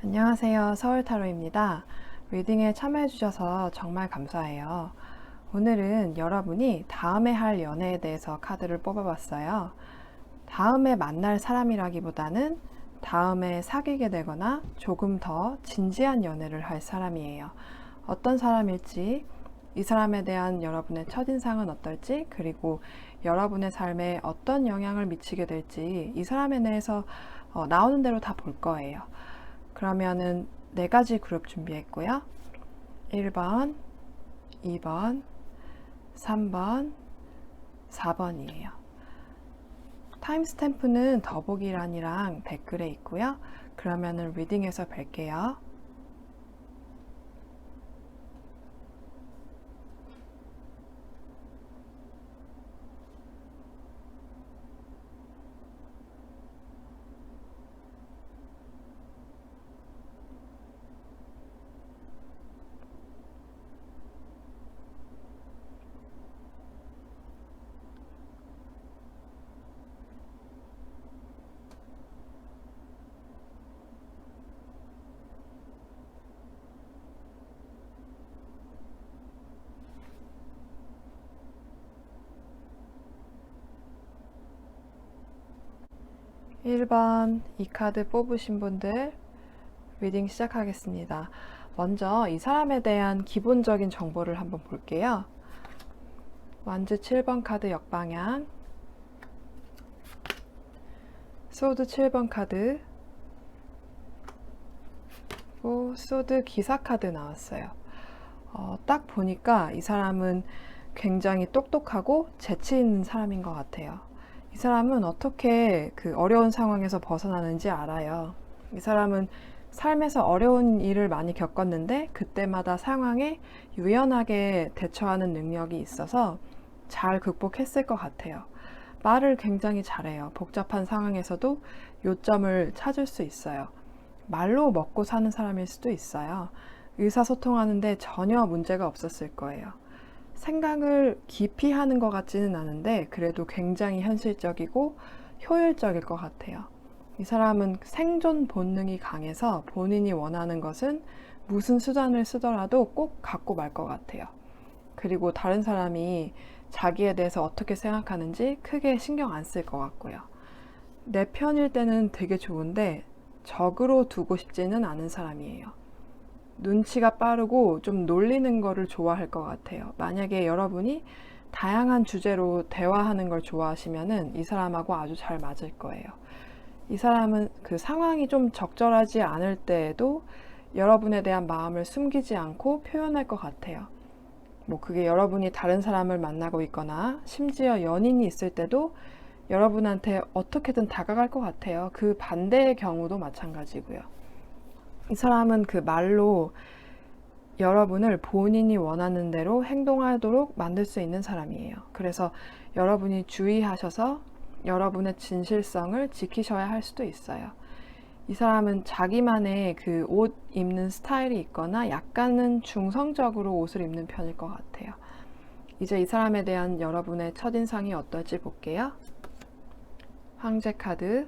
안녕하세요. 서울타로입니다. 리딩에 참여해주셔서 정말 감사해요. 오늘은 여러분이 다음에 할 연애에 대해서 카드를 뽑아봤어요. 다음에 만날 사람이라기보다는 다음에 사귀게 되거나 조금 더 진지한 연애를 할 사람이에요. 어떤 사람일지, 이 사람에 대한 여러분의 첫인상은 어떨지, 그리고 여러분의 삶에 어떤 영향을 미치게 될지 이 사람에 대해서 나오는 대로 다 볼 거예요. 그러면은 4가지 그룹 준비했고요. 1번, 2번, 3번, 4번이에요. 타임스탬프는 더보기란이랑 댓글에 있고요. 그러면은 리딩에서 뵐게요. 1번 이 카드 뽑으신 분들 리딩 시작하겠습니다. 먼저 이 사람에 대한 기본적인 정보를 한번 볼게요. 완즈 7번 카드 역방향, 소드 7번 카드, 그리고 소드 기사 카드 나왔어요. 딱 보니까 이 사람은 굉장히 똑똑하고 재치 있는 사람인 것 같아요. 이 사람은 어떻게 그 어려운 상황에서 벗어나는지 알아요. 이 사람은 삶에서 어려운 일을 많이 겪었는데 그때마다 상황에 유연하게 대처하는 능력이 있어서 잘 극복했을 것 같아요. 말을 굉장히 잘해요. 복잡한 상황에서도 요점을 찾을 수 있어요. 말로 먹고 사는 사람일 수도 있어요. 의사소통하는데 전혀 문제가 없었을 거예요. 생각을 깊이 하는 것 같지는 않은데 그래도 굉장히 현실적이고 효율적일 것 같아요. 이 사람은 생존 본능이 강해서 본인이 원하는 것은 무슨 수단을 쓰더라도 꼭 갖고 말 것 같아요. 그리고 다른 사람이 자기에 대해서 어떻게 생각하는지 크게 신경 안 쓸 것 같고요. 내 편일 때는 되게 좋은데 적으로 두고 싶지는 않은 사람이에요. 눈치가 빠르고 좀 놀리는 거를 좋아할 것 같아요. 만약에 여러분이 다양한 주제로 대화하는 걸 좋아하시면은 이 사람하고 아주 잘 맞을 거예요. 이 사람은 그 상황이 좀 적절하지 않을 때에도 여러분에 대한 마음을 숨기지 않고 표현할 것 같아요. 뭐 그게 여러분이 다른 사람을 만나고 있거나 심지어 연인이 있을 때도 여러분한테 어떻게든 다가갈 것 같아요. 그 반대의 경우도 마찬가지고요. 이 사람은 그 말로 여러분을 본인이 원하는 대로 행동하도록 만들 수 있는 사람이에요. 그래서 여러분이 주의하셔서 여러분의 진실성을 지키셔야 할 수도 있어요. 이 사람은 자기만의 그 옷 입는 스타일이 있거나 약간은 중성적으로 옷을 입는 편일 것 같아요. 이제 이 사람에 대한 여러분의 첫인상이 어떨지 볼게요. 황제 카드,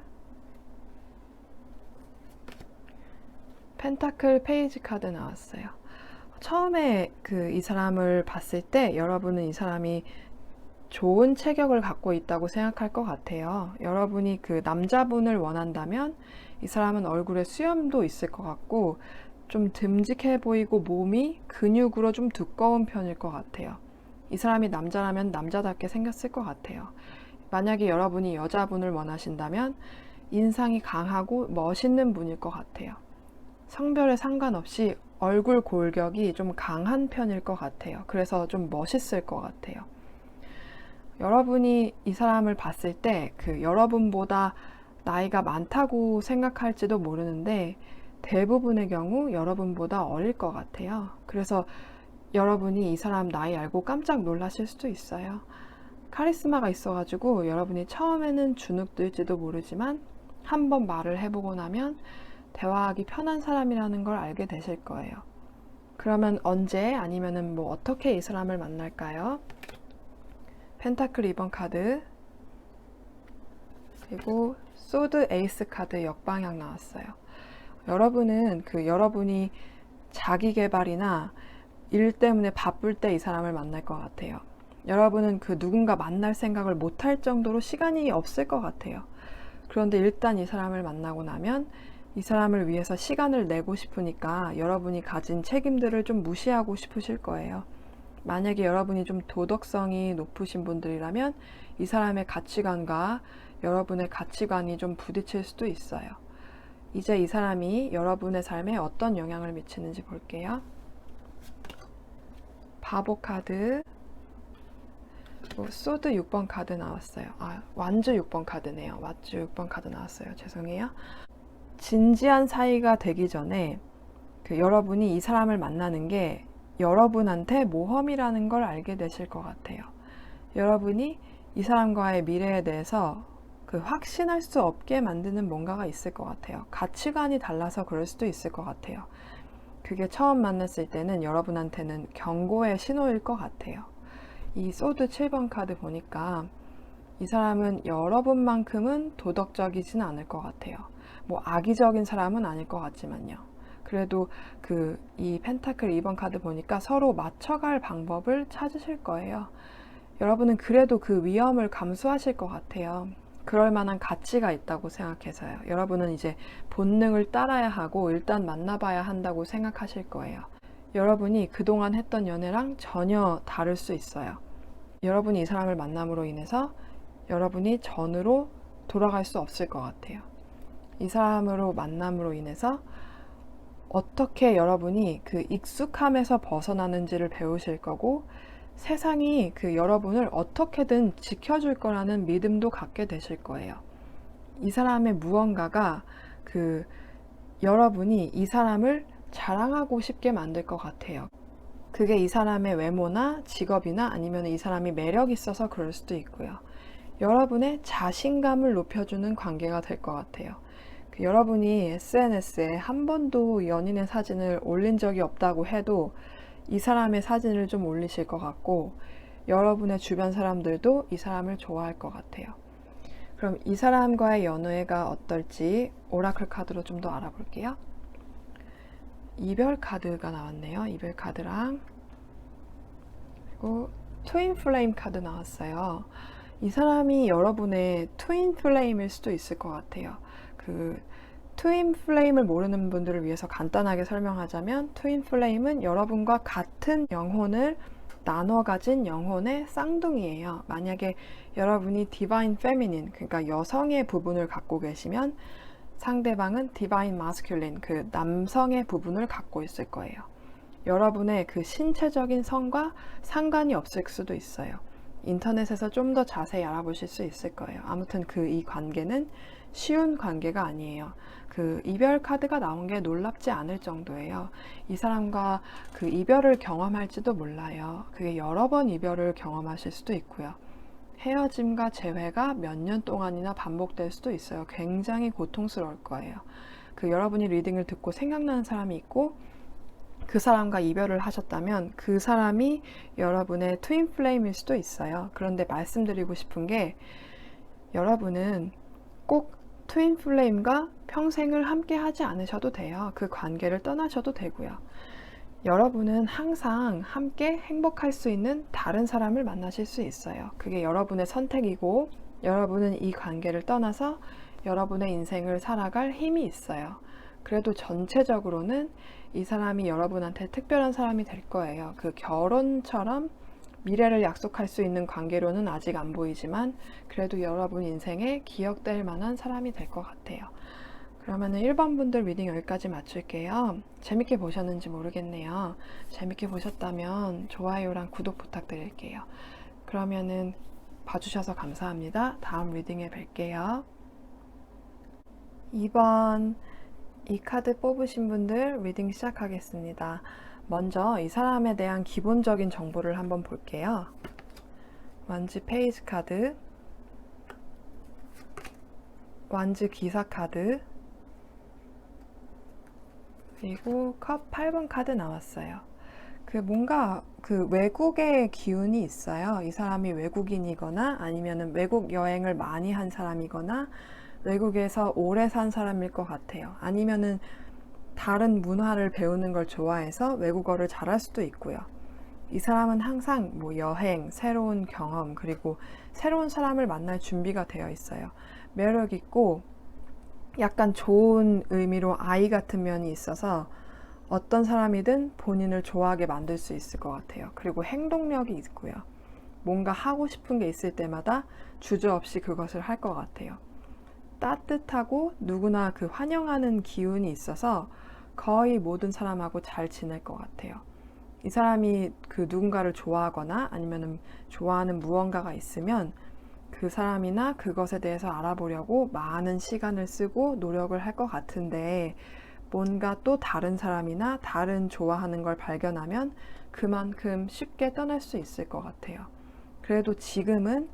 펜타클 페이지 카드 나왔어요. 처음에 이 사람을 봤을 때 여러분은 이 사람이 좋은 체격을 갖고 있다고 생각할 것 같아요. 여러분이 그 남자분을 원한다면 이 사람은 얼굴에 수염도 있을 것 같고 좀 듬직해 보이고 몸이 근육으로 좀 두꺼운 편일 것 같아요. 이 사람이 남자라면 남자답게 생겼을 것 같아요. 만약에 여러분이 여자분을 원하신다면 인상이 강하고 멋있는 분일 것 같아요. 성별에 상관없이 얼굴 골격이 좀 강한 편일 것 같아요. 그래서 좀 멋있을 것 같아요. 여러분이 이 사람을 봤을 때 그 여러분보다 나이가 많다고 생각할지도 모르는데 대부분의 경우 여러분보다 어릴 것 같아요. 그래서 여러분이 이 사람 나이 알고 깜짝 놀라실 수도 있어요. 카리스마가 있어가지고 여러분이 처음에는 주눅들지도 모르지만 한번 말을 해보고 나면 대화하기 편한 사람이라는 걸 알게 되실 거예요. 그러면 언제 아니면은 뭐 어떻게 이 사람을 만날까요? 펜타클 2번 카드, 그리고 소드 에이스 카드 역방향 나왔어요. 여러분은 여러분이 자기 개발이나 일 때문에 바쁠 때 이 사람을 만날 것 같아요. 여러분은 누군가 만날 생각을 못할 정도로 시간이 없을 것 같아요. 그런데 일단 이 사람을 만나고 나면 이 사람을 위해서 시간을 내고 싶으니까 여러분이 가진 책임들을 좀 무시하고 싶으실 거예요. 만약에 여러분이 좀 도덕성이 높으신 분들이라면 이 사람의 가치관과 여러분의 가치관이 좀 부딪힐 수도 있어요. 이제 이 사람이 여러분의 삶에 어떤 영향을 미치는지 볼게요. 바보 카드, 소드 6번 카드 나왔어요. 완주 6번 카드네요. 완주 6번 카드 나왔어요. 죄송해요. 진지한 사이가 되기 전에 여러분이 이 사람을 만나는 게 여러분한테 모험이라는 걸 알게 되실 것 같아요. 여러분이 이 사람과의 미래에 대해서 확신할 수 없게 만드는 뭔가가 있을 것 같아요. 가치관이 달라서 그럴 수도 있을 것 같아요. 그게 처음 만났을 때는 여러분한테는 경고의 신호일 것 같아요. 이 소드 7번 카드 보니까 이 사람은 여러분만큼은 도덕적이진 않을 것 같아요. 뭐 악의적인 사람은 아닐 것 같지만요. 그래도 이 펜타클 2번 카드 보니까 서로 맞춰갈 방법을 찾으실 거예요. 여러분은 그래도 위험을 감수하실 것 같아요. 그럴 만한 가치가 있다고 생각해서요. 여러분은 이제 본능을 따라야 하고 일단 만나봐야 한다고 생각하실 거예요. 여러분이 그동안 했던 연애랑 전혀 다를 수 있어요. 여러분이 이 사람을 만남으로 인해서 여러분이 전으로 돌아갈 수 없을 것 같아요. 이 사람으로 만남으로 인해서 어떻게 여러분이 익숙함에서 벗어나는지를 배우실 거고, 세상이 여러분을 어떻게든 지켜줄 거라는 믿음도 갖게 되실 거예요. 이 사람의 무언가가 여러분이 이 사람을 자랑하고 싶게 만들 것 같아요. 그게 이 사람의 외모나 직업이나 아니면 이 사람이 매력 있어서 그럴 수도 있고요. 여러분의 자신감을 높여주는 관계가 될 것 같아요. 여러분이 SNS에 한 번도 연인의 사진을 올린 적이 없다고 해도 이 사람의 사진을 좀 올리실 것 같고, 여러분의 주변 사람들도 이 사람을 좋아할 것 같아요. 그럼 이 사람과의 연애가 어떨지 오라클 카드로 좀 더 알아볼게요. 이별 카드가 나왔네요. 이별 카드랑 그리고 트윈 플레임 카드 나왔어요. 이 사람이 여러분의 트윈 플레임일 수도 있을 것 같아요. 트윈 플레임을 모르는 분들을 위해서 간단하게 설명하자면, 트윈 플레임은 여러분과 같은 영혼을 나눠 가진 영혼의 쌍둥이예요. 만약에 여러분이 디바인 페미닌, 그러니까 여성의 부분을 갖고 계시면 상대방은 디바인 마스큘린, 남성의 부분을 갖고 있을 거예요. 여러분의 신체적인 성과 상관이 없을 수도 있어요. 인터넷에서 좀 더 자세히 알아보실 수 있을 거예요. 아무튼 이 관계는 쉬운 관계가 아니에요. 이별 카드가 나온 게 놀랍지 않을 정도예요. 이 사람과 이별을 경험할지도 몰라요. 그게 여러 번 이별을 경험하실 수도 있고요. 헤어짐과 재회가 몇 년 동안이나 반복될 수도 있어요. 굉장히 고통스러울 거예요. 여러분이 리딩을 듣고 생각나는 사람이 있고, 그 사람과 이별을 하셨다면 그 사람이 여러분의 트윈 플레임일 수도 있어요. 그런데 말씀드리고 싶은 게, 여러분은 꼭 트윈 플레임과 평생을 함께 하지 않으셔도 돼요. 그 관계를 떠나셔도 되고요. 여러분은 항상 함께 행복할 수 있는 다른 사람을 만나실 수 있어요. 그게 여러분의 선택이고, 여러분은 이 관계를 떠나서 여러분의 인생을 살아갈 힘이 있어요. 그래도 전체적으로는 이 사람이 여러분한테 특별한 사람이 될 거예요. 결혼처럼 미래를 약속할 수 있는 관계로는 아직 안 보이지만, 그래도 여러분 인생에 기억될 만한 사람이 될 것 같아요. 그러면은 1번 분들 리딩 여기까지 마칠게요. 재밌게 보셨는지 모르겠네요. 재밌게 보셨다면 좋아요랑 구독 부탁드릴게요. 그러면은 봐주셔서 감사합니다. 다음 리딩에 뵐게요. 2번 이 카드 뽑으신 분들 리딩 시작하겠습니다. 먼저 이 사람에 대한 기본적인 정보를 한번 볼게요. 완즈 페이지 카드, 완즈 기사 카드, 그리고 컵 8번 카드 나왔어요. 뭔가 외국의 기운이 있어요. 이 사람이 외국인이거나 아니면은 외국 여행을 많이 한 사람이거나 외국에서 오래 산 사람일 것 같아요. 아니면은 다른 문화를 배우는 걸 좋아해서 외국어를 잘할 수도 있고요. 이 사람은 항상 뭐 여행, 새로운 경험, 그리고 새로운 사람을 만날 준비가 되어 있어요. 매력 있고 약간 좋은 의미로 아이 같은 면이 있어서 어떤 사람이든 본인을 좋아하게 만들 수 있을 것 같아요. 그리고 행동력이 있고요. 뭔가 하고 싶은 게 있을 때마다 주저없이 그것을 할 것 같아요. 따뜻하고 누구나 그 환영하는 기운이 있어서 거의 모든 사람하고 잘 지낼 것 같아요. 이 사람이 그 누군가를 좋아하거나 아니면 좋아하는 무언가가 있으면 그 사람이나 그것에 대해서 알아보려고 많은 시간을 쓰고 노력을 할 것 같은데, 뭔가 또 다른 사람이나 다른 좋아하는 걸 발견하면 그만큼 쉽게 떠날 수 있을 것 같아요. 그래도 지금은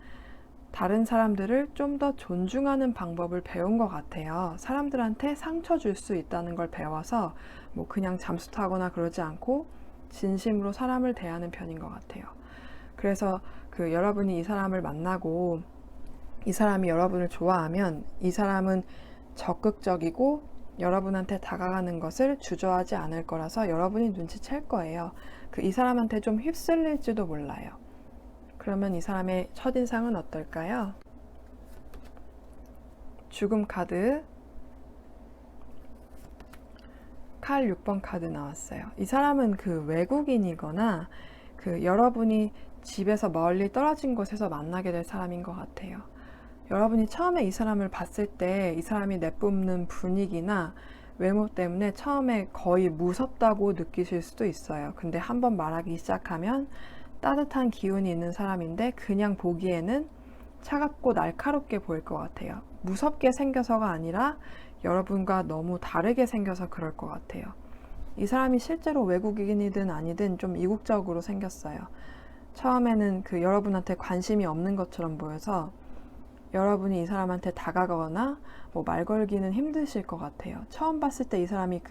다른 사람들을 좀 더 존중하는 방법을 배운 것 같아요. 사람들한테 상처 줄 수 있다는 걸 배워서 뭐 그냥 잠수 타거나 그러지 않고 진심으로 사람을 대하는 편인 것 같아요. 그래서 여러분이 이 사람을 만나고 이 사람이 여러분을 좋아하면 이 사람은 적극적이고 여러분한테 다가가는 것을 주저하지 않을 거라서 여러분이 눈치챌 거예요. 이 사람한테 좀 휩쓸릴지도 몰라요. 그러면 이 사람의 첫인상은 어떨까요? 죽음 카드, 칼 6번 카드 나왔어요. 이 사람은 외국인이거나 여러분이 집에서 멀리 떨어진 곳에서 만나게 될 사람인 것 같아요. 여러분이 처음에 이 사람을 봤을 때 이 사람이 내뿜는 분위기나 외모 때문에 처음에 거의 무섭다고 느끼실 수도 있어요. 근데 한번 말하기 시작하면 따뜻한 기운이 있는 사람인데 그냥 보기에는 차갑고 날카롭게 보일 것 같아요. 무섭게 생겨서가 아니라 여러분과 너무 다르게 생겨서 그럴 것 같아요. 이 사람이 실제로 외국인이든 아니든 좀 이국적으로 생겼어요. 처음에는 여러분한테 관심이 없는 것처럼 보여서 여러분이 이 사람한테 다가가거나 뭐 말 걸기는 힘드실 것 같아요. 처음 봤을 때 이 사람이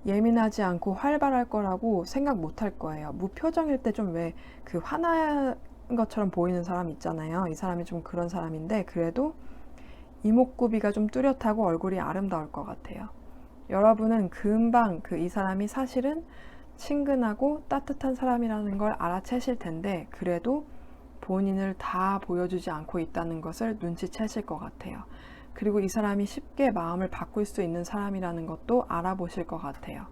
예민하지 않고 활발할 거라고 생각 못 할 거예요. 무표정일 때 좀 왜 화난 것처럼 보이는 사람 있잖아요. 이 사람이 좀 그런 사람인데 그래도 이목구비가 좀 뚜렷하고 얼굴이 아름다울 것 같아요. 여러분은 금방 이 사람이 사실은 친근하고 따뜻한 사람이라는 걸 알아채실 텐데 그래도 본인을 다 보여주지 않고 있다는 것을 눈치채실 것 같아요. 그리고 이 사람이 쉽게 마음을 바꿀 수 있는 사람이라는 것도 알아보실 것 같아요.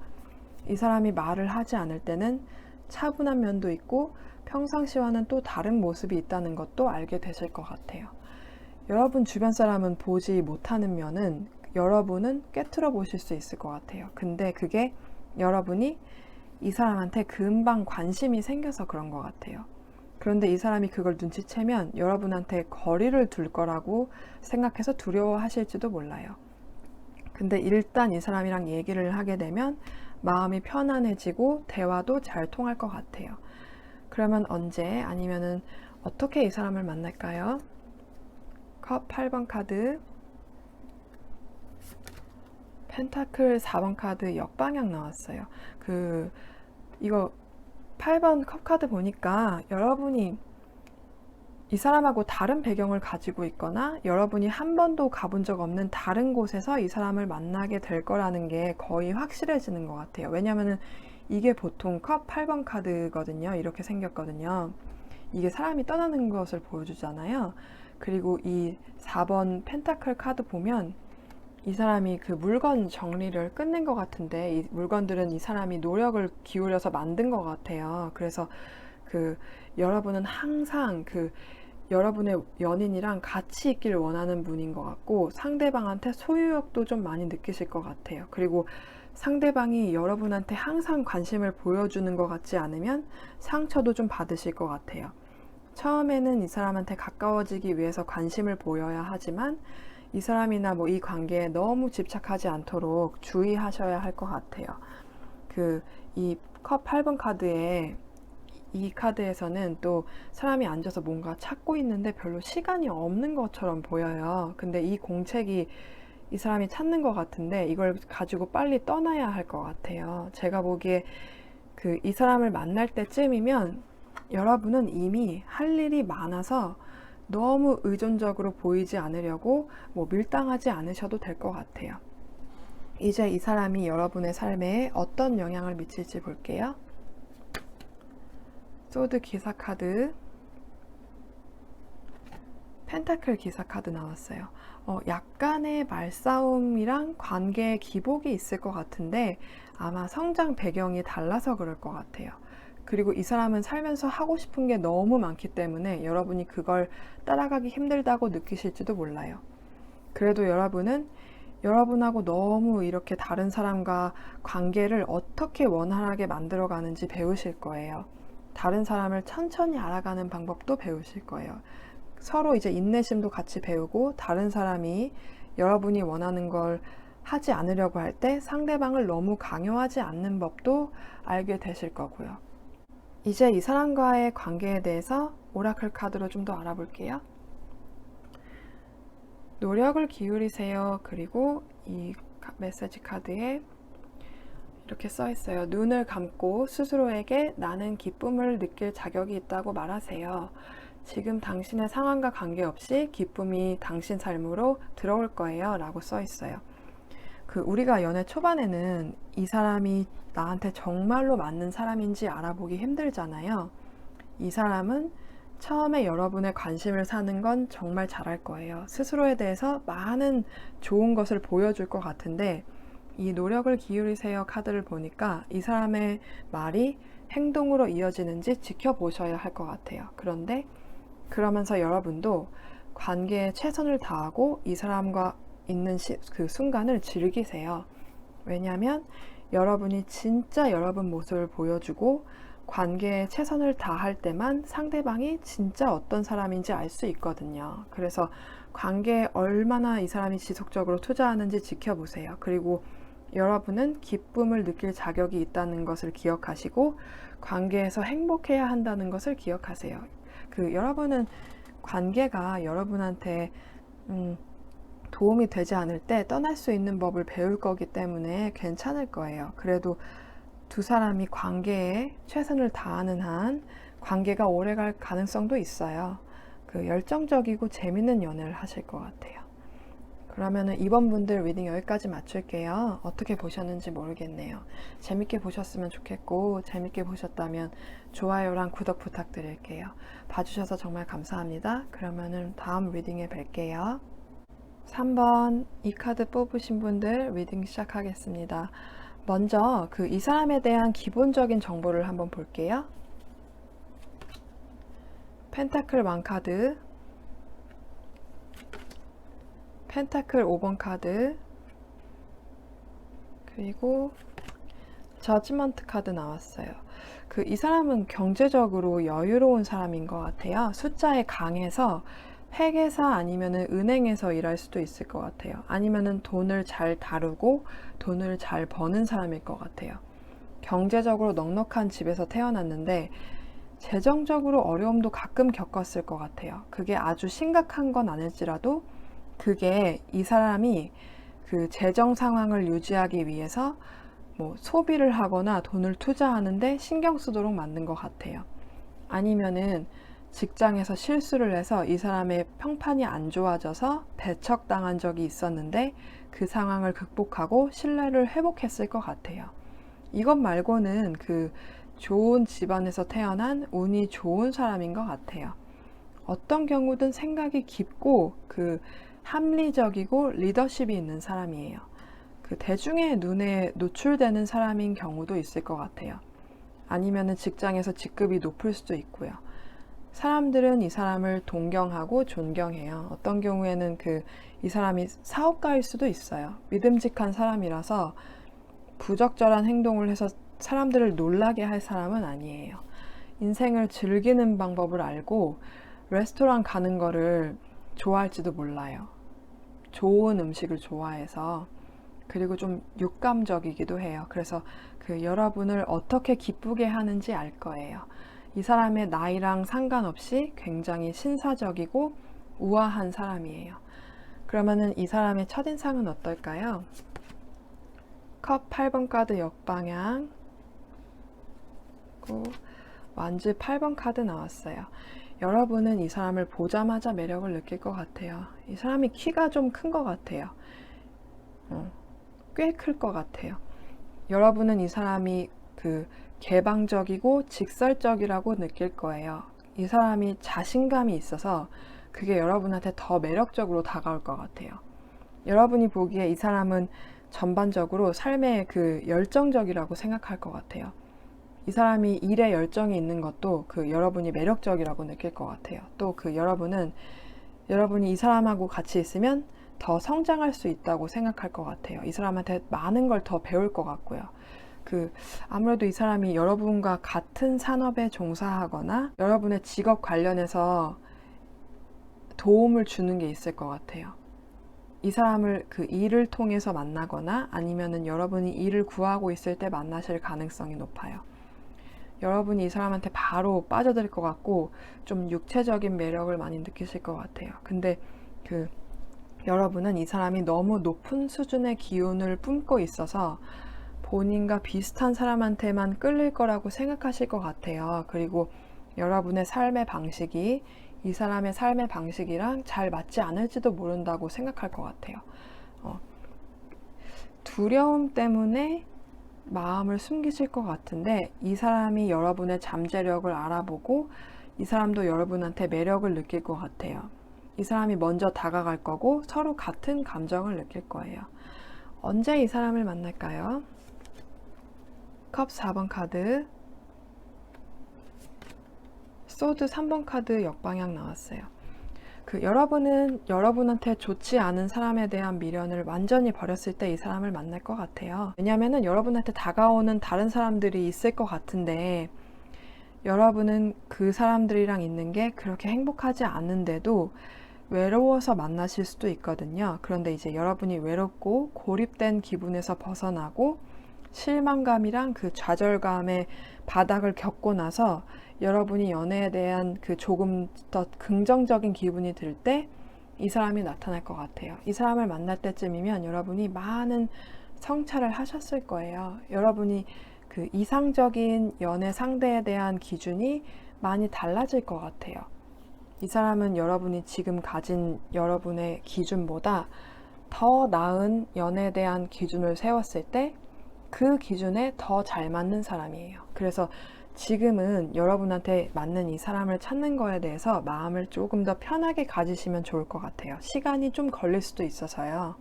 이 사람이 말을 하지 않을 때는 차분한 면도 있고 평상시와는 또 다른 모습이 있다는 것도 알게 되실 것 같아요. 여러분 주변 사람은 보지 못하는 면은 여러분은 꿰뚫어 보실 수 있을 것 같아요. 근데 그게 여러분이 이 사람한테 금방 관심이 생겨서 그런 것 같아요. 그런데 이 사람이 그걸 눈치채면 여러분한테 거리를 둘 거라고 생각해서 두려워하실지도 몰라요. 근데 일단 이 사람이랑 얘기를 하게 되면 마음이 편안해지고 대화도 잘 통할 것 같아요. 그러면 언제 아니면은 어떻게 이 사람을 만날까요? 컵 8번 카드, 펜타클 4번 카드 역방향 나왔어요. 이거 8번 컵 카드 보니까 여러분이 이 사람하고 다른 배경을 가지고 있거나 여러분이 한 번도 가본 적 없는 다른 곳에서 이 사람을 만나게 될 거라는 게 거의 확실해지는 것 같아요. 왜냐면은 이게 보통 컵 8번 카드거든요. 이렇게 생겼거든요. 이게 사람이 떠나는 것을 보여주잖아요. 그리고 이 4번 펜타클 카드 보면 이 사람이 물건 정리를 끝낸 것 같은데 이 물건들은 이 사람이 노력을 기울여서 만든 것 같아요. 그래서 여러분은 항상 여러분의 연인이랑 같이 있기를 원하는 분인 것 같고 상대방한테 소유욕도 좀 많이 느끼실 것 같아요. 그리고 상대방이 여러분한테 항상 관심을 보여주는 것 같지 않으면 상처도 좀 받으실 것 같아요. 처음에는 이 사람한테 가까워지기 위해서 관심을 보여야 하지만 이 사람이나 뭐 이 관계에 너무 집착하지 않도록 주의하셔야 할 것 같아요. 이 컵 8번 카드에 이 카드에서는 또 사람이 앉아서 뭔가 찾고 있는데 별로 시간이 없는 것처럼 보여요. 근데 이 공책이 이 사람이 찾는 것 같은데 이걸 가지고 빨리 떠나야 할 것 같아요. 제가 보기에 이 사람을 만날 때쯤이면 여러분은 이미 할 일이 많아서 너무 의존적으로 보이지 않으려고 뭐 밀당하지 않으셔도 될 것 같아요. 이제 이 사람이 여러분의 삶에 어떤 영향을 미칠지 볼게요. 소드 기사 카드, 펜타클 기사 카드 나왔어요. 약간의 말싸움이랑 관계의 기복이 있을 것 같은데 아마 성장 배경이 달라서 그럴 것 같아요. 그리고 이 사람은 살면서 하고 싶은 게 너무 많기 때문에 여러분이 그걸 따라가기 힘들다고 느끼실지도 몰라요. 그래도 여러분은 여러분하고 너무 이렇게 다른 사람과 관계를 어떻게 원활하게 만들어 가는지 배우실 거예요. 다른 사람을 천천히 알아가는 방법도 배우실 거예요. 서로 이제 인내심도 같이 배우고 다른 사람이 여러분이 원하는 걸 하지 않으려고 할 때 상대방을 너무 강요하지 않는 법도 알게 되실 거고요. 이제 이 사람과의 관계에 대해서 오라클 카드로 좀 더 알아볼게요. 노력을 기울이세요. 그리고 이 메시지 카드에 이렇게 써 있어요. 눈을 감고 스스로에게 나는 기쁨을 느낄 자격이 있다고 말하세요. 지금 당신의 상황과 관계없이 기쁨이 당신 삶으로 들어올 거예요. 라고 써 있어요. 우리가 연애 초반에는 이 사람이 나한테 정말로 맞는 사람인지 알아보기 힘들잖아요. 이 사람은 처음에 여러분의 관심을 사는 건 정말 잘할 거예요. 스스로에 대해서 많은 좋은 것을 보여줄 것 같은데 이 노력을 기울이세요 카드를 보니까 이 사람의 말이 행동으로 이어지는지 지켜보셔야 할 것 같아요. 그런데 그러면서 여러분도 관계에 최선을 다하고 이 사람과 있는 그 순간을 즐기세요. 왜냐하면 여러분이 진짜 여러분 모습을 보여주고 관계에 최선을 다할 때만 상대방이 진짜 어떤 사람인지 알 수 있거든요. 그래서 관계에 얼마나 이 사람이 지속적으로 투자하는지 지켜보세요. 그리고 여러분은 기쁨을 느낄 자격이 있다는 것을 기억하시고 관계에서 행복해야 한다는 것을 기억하세요. 여러분은 관계가 여러분한테 도움이 되지 않을 때 떠날 수 있는 법을 배울 거기 때문에 괜찮을 거예요. 그래도 두 사람이 관계에 최선을 다하는 한 관계가 오래갈 가능성도 있어요. 열정적이고 재밌는 연애를 하실 것 같아요. 그러면은 이번 분들 리딩 여기까지 마칠게요. 어떻게 보셨는지 모르겠네요. 재밌게 보셨으면 좋겠고 재밌게 보셨다면 좋아요랑 구독 부탁드릴게요. 봐주셔서 정말 감사합니다. 그러면은 다음 리딩에 뵐게요. 3번 이 카드 뽑으신 분들 리딩 시작하겠습니다. 먼저 이 사람에 대한 기본적인 정보를 한번 볼게요. 펜타클 1 카드, 펜타클 5번 카드, 그리고 저지먼트 카드 나왔어요. 이 사람은 경제적으로 여유로운 사람인 것 같아요. 숫자에 강해서 회계사 아니면은 은행에서 일할 수도 있을 것 같아요. 아니면은 돈을 잘 다루고 돈을 잘 버는 사람일 것 같아요. 경제적으로 넉넉한 집에서 태어났는데 재정적으로 어려움도 가끔 겪었을 것 같아요. 그게 아주 심각한 건 아닐지라도 그게 이 사람이 재정 상황을 유지하기 위해서 소비를 하거나 돈을 투자하는데 신경 쓰도록 만든 것 같아요. 아니면은 직장에서 실수를 해서 이 사람의 평판이 안 좋아져서 배척당한 적이 있었는데 그 상황을 극복하고 신뢰를 회복했을 것 같아요. 이것 말고는 좋은 집안에서 태어난 운이 좋은 사람인 것 같아요. 어떤 경우든 생각이 깊고 합리적이고 리더십이 있는 사람이에요. 대중의 눈에 노출되는 사람인 경우도 있을 것 같아요. 아니면은 직장에서 직급이 높을 수도 있고요. 사람들은 이 사람을 동경하고 존경해요. 어떤 경우에는 이 사람이 사업가일 수도 있어요. 믿음직한 사람이라서 부적절한 행동을 해서 사람들을 놀라게 할 사람은 아니에요. 인생을 즐기는 방법을 알고 레스토랑 가는 거를 좋아할지도 몰라요. 좋은 음식을 좋아해서. 그리고 좀 육감적이기도 해요. 그래서 여러분을 어떻게 기쁘게 하는지 알 거예요. 이 사람의 나이랑 상관없이 굉장히 신사적이고 우아한 사람이에요. 그러면은 이 사람의 첫인상은 어떨까요? 컵 8번 카드 역방향, 완즈 8번 카드 나왔어요. 여러분은 이 사람을 보자마자 매력을 느낄 것 같아요. 이 사람이 키가 좀 큰 것 같아요. 꽤 클 것 같아요. 여러분은 이 사람이 개방적이고 직설적이라고 느낄 거예요. 이 사람이 자신감이 있어서 그게 여러분한테 더 매력적으로 다가올 것 같아요. 여러분이 보기에 이 사람은 전반적으로 삶에 열정적이라고 생각할 것 같아요. 이 사람이 일에 열정이 있는 것도 여러분이 매력적이라고 느낄 것 같아요. 또 여러분이 이 사람하고 같이 있으면 더 성장할 수 있다고 생각할 것 같아요. 이 사람한테 많은 걸 더 배울 것 같고요. 아무래도 이 사람이 여러분과 같은 산업에 종사하거나 여러분의 직업 관련해서 도움을 주는 게 있을 것 같아요. 이 사람을 일을 통해서 만나거나 아니면은 여러분이 일을 구하고 있을 때 만나실 가능성이 높아요. 여러분이 이 사람한테 바로 빠져들 것 같고 좀 육체적인 매력을 많이 느끼실 것 같아요. 근데 여러분은 이 사람이 너무 높은 수준의 기운을 뿜고 있어서 본인과 비슷한 사람한테만 끌릴 거라고 생각하실 것 같아요. 그리고 여러분의 삶의 방식이 이 사람의 삶의 방식이랑 잘 맞지 않을지도 모른다고 생각할 것 같아요. 두려움 때문에 마음을 숨기실 것 같은데 이 사람이 여러분의 잠재력을 알아보고 이 사람도 여러분한테 매력을 느낄 것 같아요. 이 사람이 먼저 다가갈 거고 서로 같은 감정을 느낄 거예요. 언제 이 사람을 만날까요? 컵 4번 카드, 소드 3번 카드 역방향 나왔어요. 여러분은 여러분한테 좋지 않은 사람에 대한 미련을 완전히 버렸을 때 이 사람을 만날 것 같아요. 왜냐하면 여러분한테 다가오는 다른 사람들이 있을 것 같은데 여러분은 그 사람들이랑 있는 게 그렇게 행복하지 않은데도 외로워서 만나실 수도 있거든요. 그런데 이제 여러분이 외롭고 고립된 기분에서 벗어나고 실망감이랑 좌절감의 바닥을 겪고 나서 여러분이 연애에 대한 조금 더 긍정적인 기분이 들 때 이 사람이 나타날 것 같아요. 이 사람을 만날 때쯤이면 여러분이 많은 성찰을 하셨을 거예요. 여러분이 이상적인 연애 상대에 대한 기준이 많이 달라질 것 같아요. 이 사람은 여러분이 지금 가진 여러분의 기준보다 더 나은 연애에 대한 기준을 세웠을 때 그 기준에 더 잘 맞는 사람이에요. 그래서 지금은 여러분한테 맞는 이 사람을 찾는 거에 대해서 마음을 조금 더 편하게 가지시면 좋을 것 같아요. 시간이 좀 걸릴 수도 있어서요.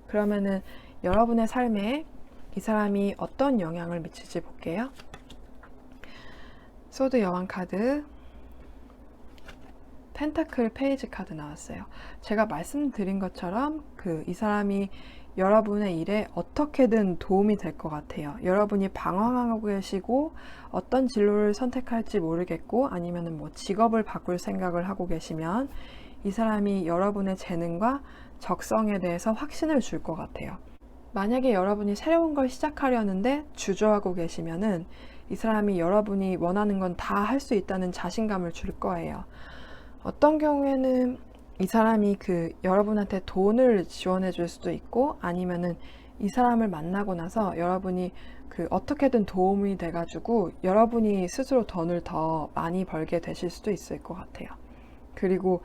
그러면은 여러분의 삶에 이 사람이 어떤 영향을 미칠지 볼게요. 소드 여왕 카드, 펜타클 페이지 카드 나왔어요. 제가 말씀드린 것처럼 이 사람이 여러분의 일에 어떻게든 도움이 될 것 같아요. 여러분이 방황하고 계시고 어떤 진로를 선택할지 모르겠고 아니면은 직업을 바꿀 생각을 하고 계시면 이 사람이 여러분의 재능과 적성에 대해서 확신을 줄 것 같아요. 만약에 여러분이 새로운 걸 시작하려는데 주저하고 계시면은 이 사람이 여러분이 원하는 건 다 할 수 있다는 자신감을 줄 거예요. 어떤 경우에는 이 사람이 여러분한테 돈을 지원해 줄 수도 있고 아니면은 이 사람을 만나고 나서 여러분이 어떻게든 도움이 돼가지고 여러분이 스스로 돈을 더 많이 벌게 되실 수도 있을 것 같아요. 그리고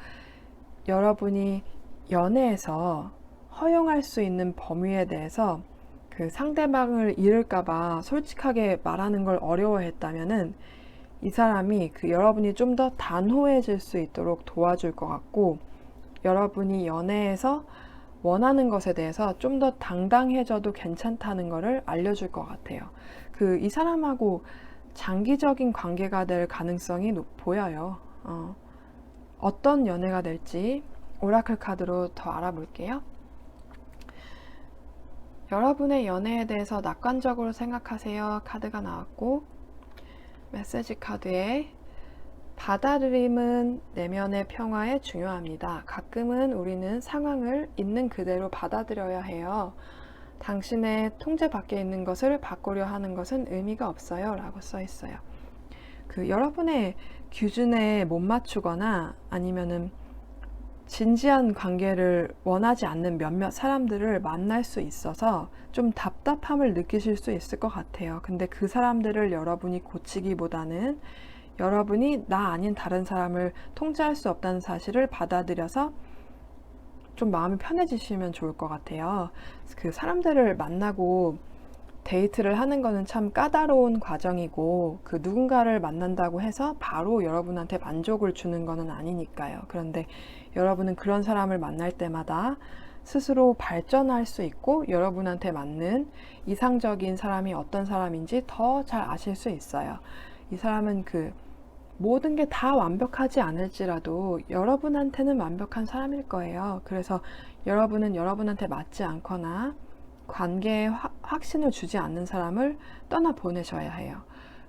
여러분이 연애에서 허용할 수 있는 범위에 대해서 상대방을 잃을까봐 솔직하게 말하는 걸 어려워했다면은 이 사람이 여러분이 좀 더 단호해질 수 있도록 도와줄 것 같고 여러분이 연애에서 원하는 것에 대해서 좀 더 당당해져도 괜찮다는 것을 알려줄 것 같아요. 이 사람하고 장기적인 관계가 될 가능성이 보여요. 어떤 연애가 될지 오라클 카드로 더 알아볼게요. 여러분의 연애에 대해서 낙관적으로 생각하세요 카드가 나왔고 메시지 카드에 받아들임은 내면의 평화에 중요합니다. 가끔은 우리는 상황을 있는 그대로 받아들여야 해요. 당신의 통제 밖에 있는 것을 바꾸려 하는 것은 의미가 없어요 라고 써 있어요. 여러분의 기준에 못 맞추거나 아니면은 진지한 관계를 원하지 않는 몇몇 사람들을 만날 수 있어서 좀 답답함을 느끼실 수 있을 것 같아요. 근데 그 사람들을 여러분이 고치기보다는 여러분이 나 아닌 다른 사람을 통제할 수 없다는 사실을 받아들여서 좀 마음이 편해지시면 좋을 것 같아요. 그 사람들을 만나고 데이트를 하는 거는 참 까다로운 과정이고, 그 누군가를 만난다고 해서 바로 여러분한테 만족을 주는 거는 아니니까요. 그런데 여러분은 그런 사람을 만날 때마다 스스로 발전할 수 있고, 여러분한테 맞는 이상적인 사람이 어떤 사람인지 더 잘 아실 수 있어요. 이 사람은 그 모든 게 다 완벽하지 않을지라도 여러분한테는 완벽한 사람일 거예요. 그래서 여러분은 여러분한테 맞지 않거나 관계에 확신을 주지 않는 사람을 떠나 보내셔야 해요.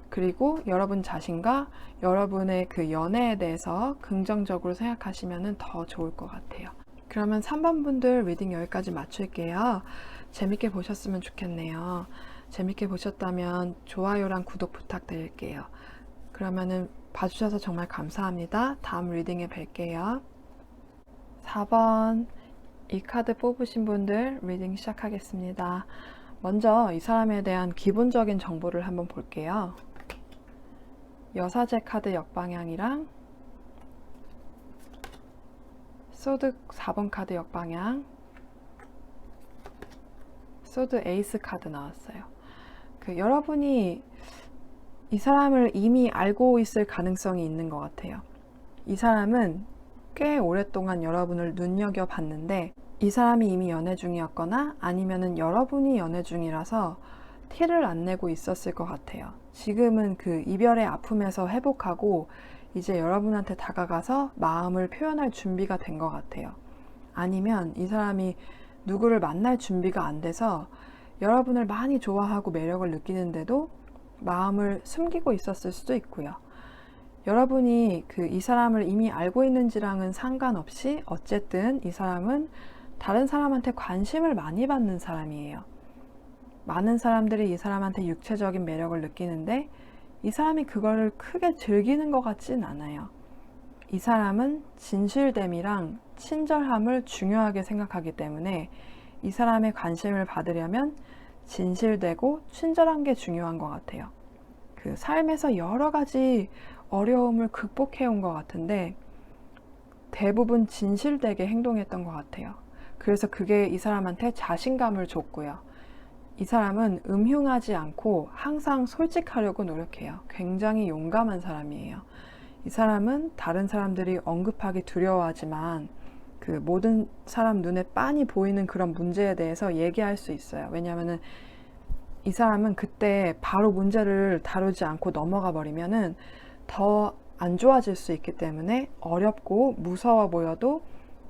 그리고 여러분 자신과 여러분의 그 연애에 대해서 긍정적으로 생각하시면 더 좋을 것 같아요. 그러면 3번 분들 리딩 여기까지 마칠게요. 재밌게 보셨으면 좋겠네요. 재밌게 보셨다면 좋아요랑 구독 부탁드릴게요. 그러면은 봐주셔서 정말 감사합니다. 다음 리딩에 뵐게요. 4번 이 카드 뽑으신 분들 리딩 시작하겠습니다. 먼저 이 사람에 대한 기본적인 정보를 한번 볼게요. 여사제 카드 역방향이랑 소드 4번 카드 역방향, 소드 에이스 카드 나왔어요. 여러분이 이 사람을 이미 알고 있을 가능성이 있는 것 같아요. 이 사람은 꽤 오랫동안 여러분을 눈여겨봤는데 이 사람이 이미 연애 중이었거나 아니면은 여러분이 연애 중이라서 티를 안 내고 있었을 것 같아요. 지금은 그 이별의 아픔에서 회복하고 이제 여러분한테 다가가서 마음을 표현할 준비가 된 것 같아요. 아니면 이 사람이 누구를 만날 준비가 안 돼서 여러분을 많이 좋아하고 매력을 느끼는데도 마음을 숨기고 있었을 수도 있고요. 여러분이 이 사람을 이미 알고 있는지랑은 상관없이 어쨌든 이 사람은 다른 사람한테 관심을 많이 받는 사람이에요. 많은 사람들이 이 사람한테 육체적인 매력을 느끼는데 이 사람이 그거를 크게 즐기는 것 같진 않아요. 이 사람은 진실됨이랑 친절함을 중요하게 생각하기 때문에 이 사람의 관심을 받으려면 진실되고 친절한 게 중요한 것 같아요. 삶에서 여러 가지 어려움을 극복해 온 것 같은데 대부분 진실되게 행동했던 것 같아요. 그래서 그게 이 사람한테 자신감을 줬고요. 이 사람은 음흉하지 않고 항상 솔직하려고 노력해요. 굉장히 용감한 사람이에요. 이 사람은 다른 사람들이 언급하기 두려워하지만 모든 사람 눈에 빤히 보이는 그런 문제에 대해서 얘기할 수 있어요. 왜냐하면 이 사람은 그때 바로 문제를 다루지 않고 넘어가 버리면은 더 안 좋아질 수 있기 때문에 어렵고 무서워 보여도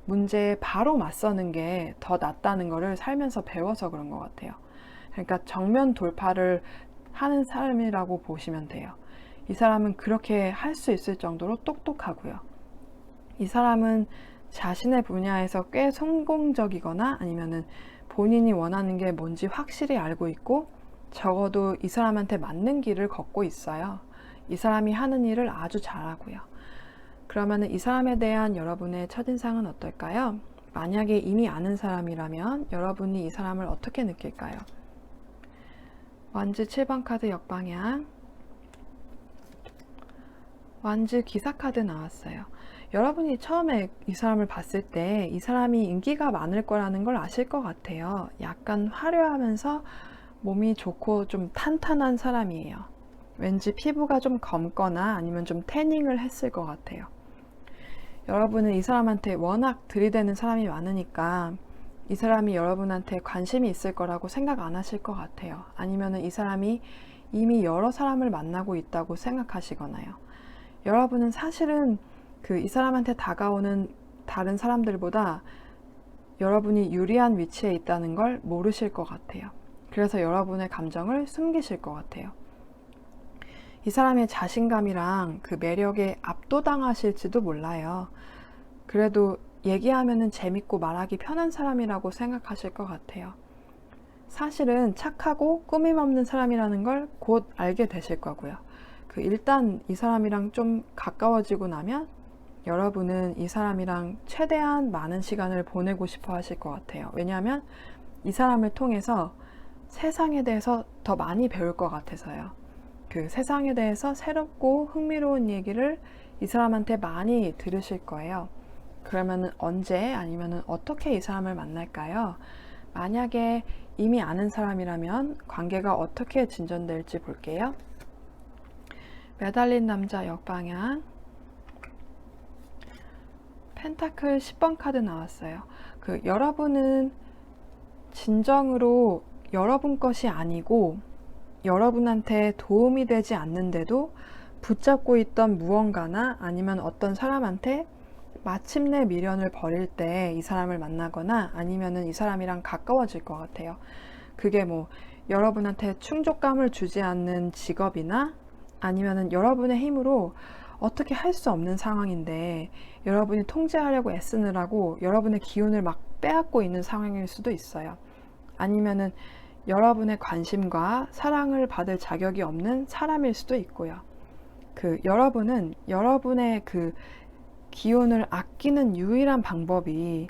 문제에 바로 맞서는 게 더 낫다는 거를 살면서 배워서 그런 것 같아요. 그러니까 정면 돌파를 하는 사람이라고 보시면 돼요. 이 사람은 그렇게 할 수 있을 정도로 똑똑하고요. 이 사람은 자신의 분야에서 꽤 성공적이거나 아니면은 본인이 원하는 게 뭔지 확실히 알고 있고 적어도 이 사람한테 맞는 길을 걷고 있어요. 이 사람이 하는 일을 아주 잘하고요. 그러면은 이 사람에 대한 여러분의 첫인상은 어떨까요? 만약에 이미 아는 사람이라면 여러분이 이 사람을 어떻게 느낄까요? 완즈 7번 카드 역방향, 완즈 기사 카드 나왔어요. 여러분이 처음에 이 사람을 봤을 때 이 사람이 인기가 많을 거라는 걸 아실 것 같아요. 약간 화려하면서 몸이 좋고 좀 탄탄한 사람이에요. 왠지 피부가 좀 검거나 아니면 좀 태닝을 했을 것 같아요. 여러분은 이 사람한테 워낙 들이대는 사람이 많으니까 이 사람이 여러분한테 관심이 있을 거라고 생각 안 하실 것 같아요. 아니면은 이 사람이 이미 여러 사람을 만나고 있다고 생각하시거나요. 여러분은 사실은 이 사람한테 다가오는 다른 사람들보다 여러분이 유리한 위치에 있다는 걸 모르실 것 같아요. 그래서 여러분의 감정을 숨기실 것 같아요. 이 사람의 자신감이랑 매력에 압도당하실지도 몰라요. 그래도 얘기하면은 재밌고 말하기 편한 사람이라고 생각하실 것 같아요. 사실은 착하고 꾸밈없는 사람이라는 걸 곧 알게 되실 거고요. 일단 이 사람이랑 좀 가까워지고 나면 여러분은 이 사람이랑 최대한 많은 시간을 보내고 싶어 하실 것 같아요. 왜냐하면 이 사람을 통해서 세상에 대해서 더 많이 배울 것 같아서요. 세상에 대해서 새롭고 흥미로운 얘기를 이 사람한테 많이 들으실 거예요. 그러면은 언제 아니면은 어떻게 이 사람을 만날까요? 만약에 이미 아는 사람이라면 관계가 어떻게 진전될지 볼게요. 매달린 남자 역방향, 펜타클 10번 카드 나왔어요. 여러분은 진정으로 여러분 것이 아니고 여러분한테 도움이 되지 않는데도 붙잡고 있던 무언가나 아니면 어떤 사람한테 마침내 미련을 버릴 때 이 사람을 만나거나 아니면은 이 사람이랑 가까워질 것 같아요. 그게 뭐 여러분한테 충족감을 주지 않는 직업이나 아니면은 여러분의 힘으로 어떻게 할 수 없는 상황인데 여러분이 통제하려고 애쓰느라고 여러분의 기운을 막 빼앗고 있는 상황일 수도 있어요. 아니면은 여러분의 관심과 사랑을 받을 자격이 없는 사람일 수도 있고요. 여러분은 여러분의 기운을 아끼는 유일한 방법이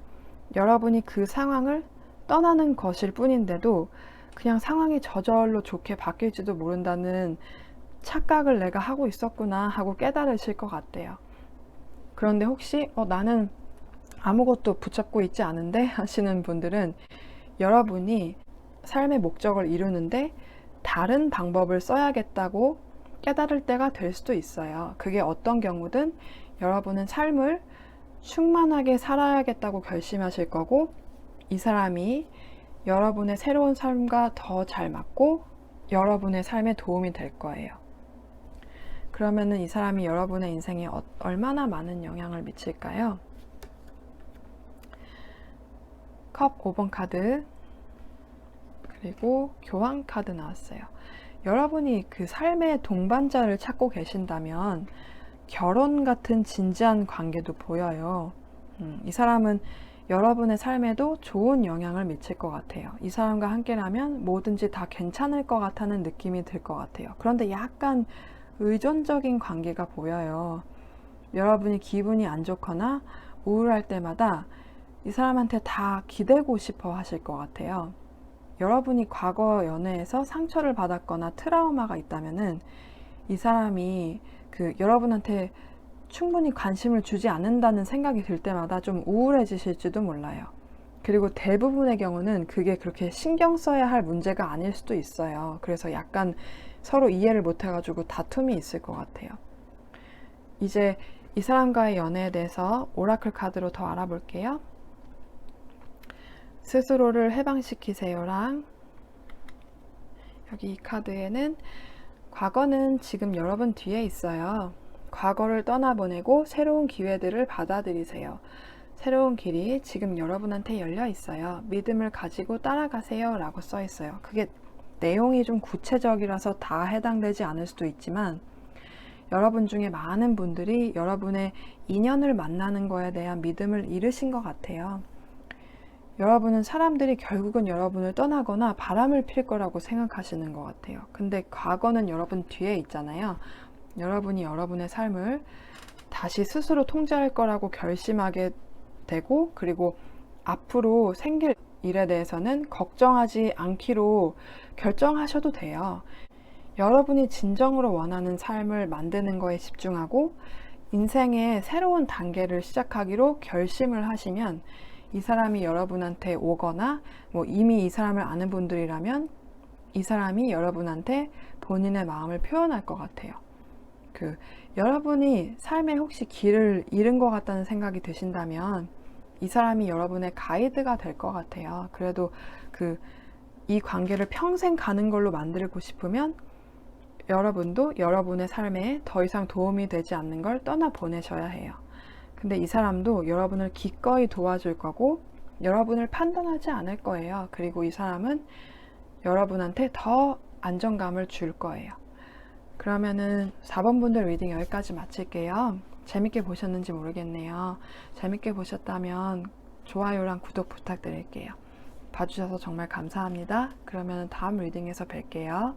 여러분이 그 상황을 떠나는 것일 뿐인데도 그냥 상황이 저절로 좋게 바뀔지도 모른다는 착각을 내가 하고 있었구나 하고 깨달으실 것 같아요. 그런데 혹시 나는 아무것도 붙잡고 있지 않은데 하시는 분들은 여러분이 삶의 목적을 이루는데 다른 방법을 써야겠다고 깨달을 때가 될 수도 있어요. 그게 어떤 경우든 여러분은 삶을 충만하게 살아야겠다고 결심하실 거고 이 사람이 여러분의 새로운 삶과 더 잘 맞고 여러분의 삶에 도움이 될 거예요. 그러면은 이 사람이 여러분의 인생에 얼마나 많은 영향을 미칠까요? 컵 5번 카드, 그리고 교황 카드 나왔어요. 여러분이 삶의 동반자를 찾고 계신다면 결혼 같은 진지한 관계도 보여요. 이 사람은 여러분의 삶에도 좋은 영향을 미칠 것 같아요. 이 사람과 함께라면 뭐든지 다 괜찮을 것 같다는 느낌이 들 것 같아요. 그런데 약간 의존적인 관계가 보여요. 여러분이 기분이 안 좋거나 우울할 때마다 이 사람한테 다 기대고 싶어 하실 것 같아요. 여러분이 과거 연애에서 상처를 받았거나 트라우마가 있다면은 이 사람이 여러분한테 충분히 관심을 주지 않는다는 생각이 들 때마다 좀 우울해지실지도 몰라요. 그리고 대부분의 경우는 그게 그렇게 신경 써야 할 문제가 아닐 수도 있어요. 그래서 약간 서로 이해를 못해가지고 다툼이 있을 것 같아요. 이제 이 사람과의 연애에 대해서 오라클 카드로 더 알아볼게요. 스스로를 해방시키세요랑 여기 이 카드에는 과거는 지금 여러분 뒤에 있어요. 과거를 떠나보내고 새로운 기회들을 받아들이세요. 새로운 길이 지금 여러분한테 열려 있어요. 믿음을 가지고 따라가세요 라고 써 있어요. 그게 내용이 좀 구체적이라서 다 해당되지 않을 수도 있지만 여러분 중에 많은 분들이 여러분의 인연을 만나는 거에 대한 믿음을 잃으신 것 같아요. 여러분은 사람들이 결국은 여러분을 떠나거나 바람을 필 거라고 생각하시는 것 같아요. 근데 과거는 여러분 뒤에 있잖아요. 여러분이 여러분의 삶을 다시 스스로 통제할 거라고 결심하게 되고 그리고 앞으로 생길 일에 대해서는 걱정하지 않기로 결정하셔도 돼요. 여러분이 진정으로 원하는 삶을 만드는 거에 집중하고 인생의 새로운 단계를 시작하기로 결심을 하시면 이 사람이 여러분한테 오거나 이미 이 사람을 아는 분들이라면 이 사람이 여러분한테 본인의 마음을 표현할 것 같아요. 여러분이 삶에 혹시 길을 잃은 것 같다는 생각이 드신다면 이 사람이 여러분의 가이드가 될 것 같아요. 그래도 이 관계를 평생 가는 걸로 만들고 싶으면 여러분도 여러분의 삶에 더 이상 도움이 되지 않는 걸 떠나보내셔야 해요. 근데 이 사람도 여러분을 기꺼이 도와줄 거고 여러분을 판단하지 않을 거예요. 그리고 이 사람은 여러분한테 더 안정감을 줄 거예요. 그러면은 4번 분들 리딩 여기까지 마칠게요. 재밌게 보셨는지 모르겠네요. 재밌게 보셨다면 좋아요랑 구독 부탁드릴게요. 봐주셔서 정말 감사합니다. 그러면 다음 리딩에서 뵐게요.